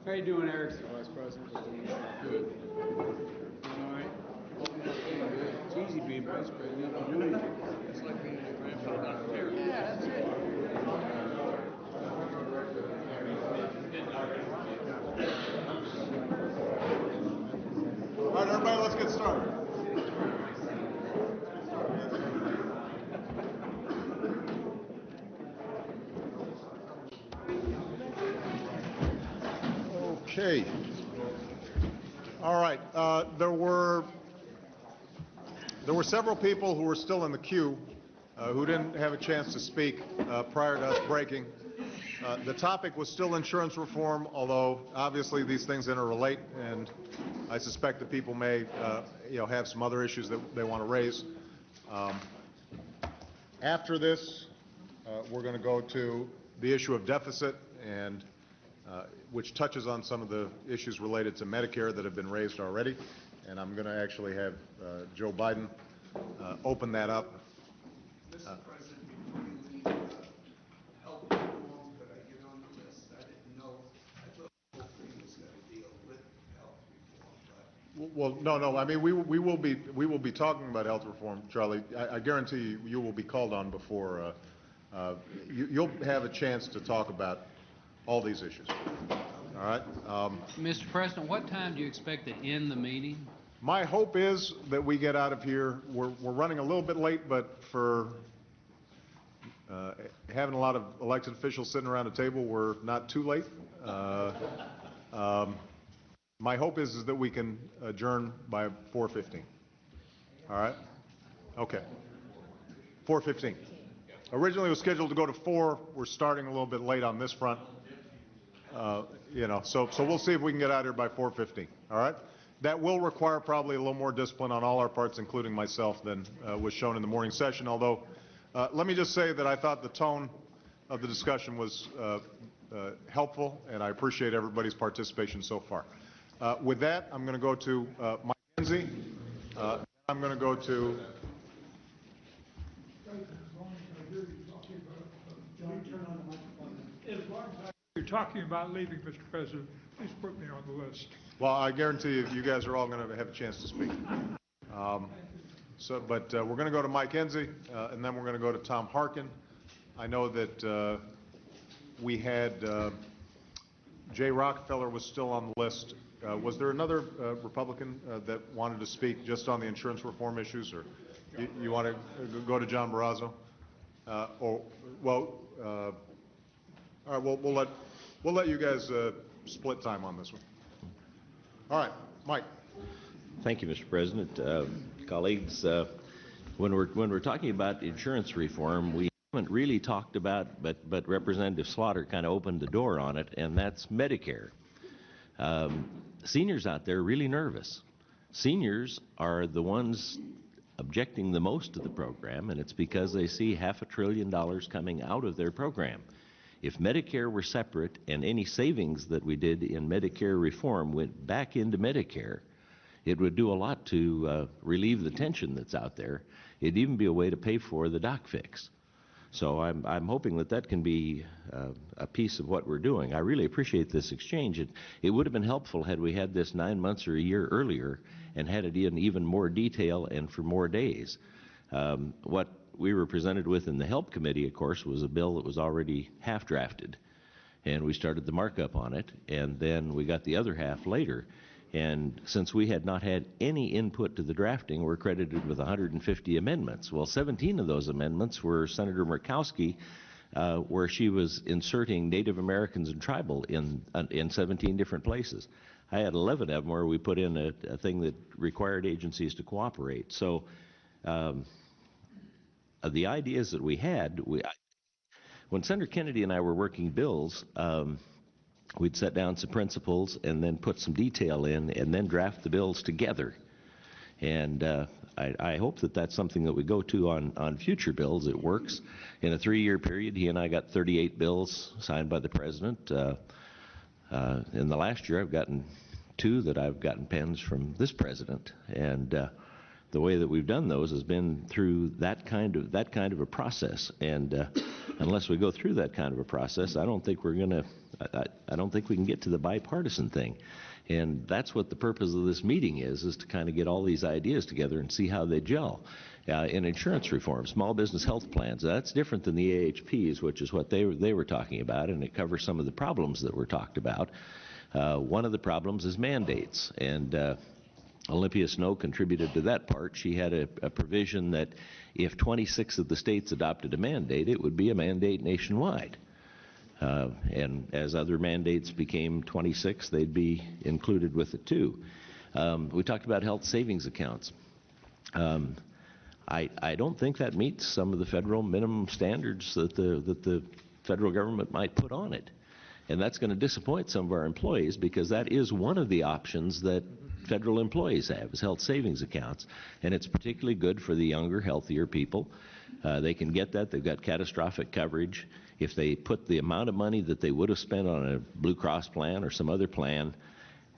How you doing, Eric? Vice President. Good. All right. It's easy being Vice President. It's like being a grandfather. Yeah, that's it. All right, everybody, let's get started. Okay. All right. There were several people who were still in the queue who didn't have a chance to speak prior to us breaking. The topic was still insurance reform, although obviously these things interrelate, and I suspect that people may have some other issues that they want to raise. After this, we're going to go to the issue of deficit, and which touches on some of the issues related to Medicare that have been raised already. And I'm going to actually have Joe Biden open that up. Mr. President, before you leave, health reform, could I get on the list? I didn't know. I thought the whole thing was going to deal with health reform. Well, no. I mean, we will be talking about health reform, Charlie. I guarantee you will be called on before. You'll have a chance to talk about all these issues. All right. Mr. President, what time do you expect to end the meeting? My hope is that we get out of here. We're running a little bit late, but for having a lot of elected officials sitting around a table, we're not too late. My hope is that we can adjourn by 4:15. All right? Okay. 4:15. Originally it was scheduled to go to 4. We're starting a little bit late on this front. So we'll see if we can get out here by 4:15. All right? That will require probably a little more discipline on all our parts, including myself, than was shown in the morning session. Although, let me just say that I thought the tone of the discussion was helpful, and I appreciate everybody's participation so far. With that, I'm going to go to Mike Enzi. I'm going to go to... You're talking about leaving, Mr. President. Please put me on the list. Well, I guarantee you guys are all going to have a chance to speak. But we're going to go to Mike Enzi, and then we're going to go to Tom Harkin. I know that we had Jay Rockefeller was still on the list. Was there another Republican that wanted to speak just on the insurance reform issues, or you want to go to John Barrasso? All right. We'll let you guys split time on this one. All right, Mike. Thank you, Mr. President. Colleagues, when we're talking about insurance reform, we haven't really talked about, but Representative Slaughter kind of opened the door on it, and that's Medicare. Seniors out there are really nervous. Seniors are the ones objecting the most to the program, and it's because they see $500 billion coming out of their program. If Medicare were separate and any savings that we did in Medicare reform went back into Medicare, it would do a lot to relieve the tension that's out there. It'd even be a way to pay for the doc fix. So I'm hoping that can be a piece of what we're doing. I really appreciate this exchange. It would have been helpful had we had this 9 months or a year earlier and had it in even more detail and for more days. What we were presented with in the Help Committee, of course, was a bill that was already half drafted. And we started the markup on it, and then we got the other half later. And since we had not had any input to the drafting, we're credited with 150 amendments. Well, 17 of those amendments were Senator Murkowski, where she was inserting Native Americans and tribal in 17 different places. I had 11 of them where we put in a thing that required agencies to cooperate. So the ideas that we had, when Senator Kennedy and I were working bills, we'd set down some principles and then put some detail in and then draft the bills together. And I hope that that's something that we go to on future bills. It works. In a 3-year period, he and I got 38 bills signed by the president. In the last year, I've gotten 2 that I've gotten pens from this president. And the way that we've done those has been through that kind of a process. And unless we go through that kind of a process, I don't think we can get to the bipartisan thing. And that's what the purpose of this meeting is to kind of get all these ideas together and see how they gel. In insurance reform, small business health plans, that's different than the AHPs, which is what they were talking about, and it covers some of the problems that were talked about. One of the problems is mandates, and Olympia Snow contributed to that part. She had a provision that if 26 of the states adopted a mandate, it would be a mandate nationwide. And as other mandates became 26, they'd be included with it too. We talked about health savings accounts. I don't think that meets some of the federal minimum standards that the federal government might put on it. And that's going to disappoint some of our employees, because that is one of the options that federal employees have, is health savings accounts. And it's particularly good for the younger, healthier people. They can get that. They've got catastrophic coverage. If they put the amount of money that they would have spent on a Blue Cross plan or some other plan,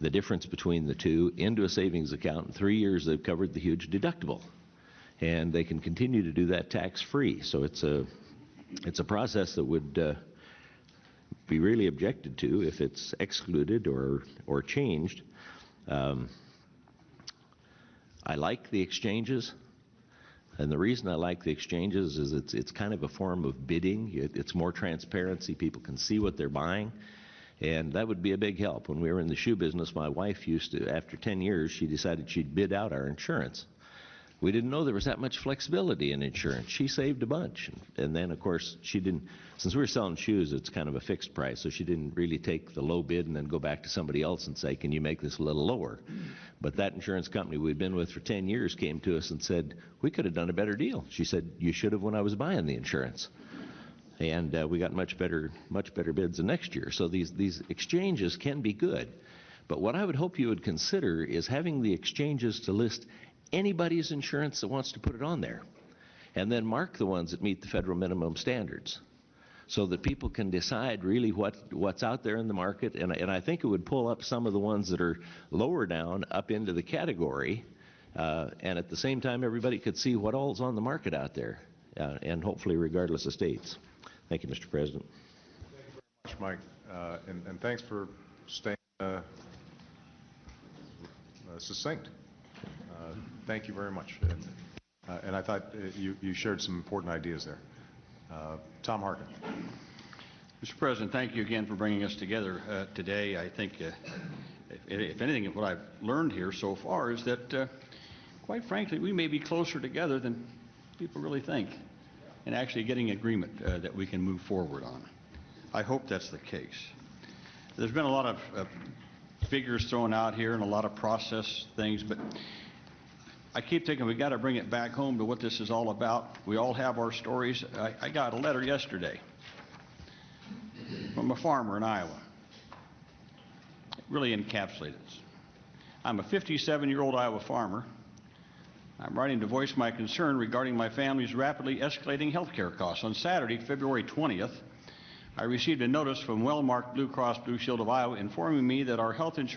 the difference between the two, into a savings account, in 3 years they've covered the huge deductible. And they can continue to do that tax-free. So it's a process that would be really objected to if it's excluded or changed. I like the exchanges. And the reason I like the exchanges is it's kind of a form of bidding. It's more transparency. People can see what they're buying. And that would be a big help. When we were in the shoe business, my wife used to, after 10 years, she decided she'd bid out our insurance. We didn't know there was that much flexibility in insurance. She saved a bunch. And then, of course, she didn't, since we were selling shoes, it's kind of a fixed price, so she didn't really take the low bid and then go back to somebody else and say, can you make this a little lower? But that insurance company we'd been with for 10 years came to us and said, we could have done a better deal. She said, you should have when I was buying the insurance. And we got much better bids the next year. So these exchanges can be good. But what I would hope you would consider is having the exchanges to list anybody's insurance that wants to put it on there, and then mark the ones that meet the federal minimum standards, so that people can decide really what's out there in the market. And I think it would pull up some of the ones that are lower down up into the category, and at the same time everybody could see what all's on the market out there, and hopefully regardless of states. Thank you, Mr. President. Thank you very much, Mike, and thanks for staying succinct. Thank you very much. And I thought you shared some important ideas there. Tom Harkin. Mr. President, thank you again for bringing us together today. I think, if anything, what I've learned here so far is that, quite frankly, we may be closer together than people really think, and actually getting agreement that we can move forward on. I hope that's the case. There's been a lot of figures thrown out here and a lot of process things, but I keep thinking we got to bring it back home to what this is all about. We all have our stories. I got a letter yesterday from a farmer in Iowa. It really encapsulates it. I'm a 57-year-old Iowa farmer. I'm writing to voice my concern regarding my family's rapidly escalating health care costs. On Saturday, February 20th, I received a notice from well-marked Blue Cross Blue Shield of Iowa informing me that our health insurance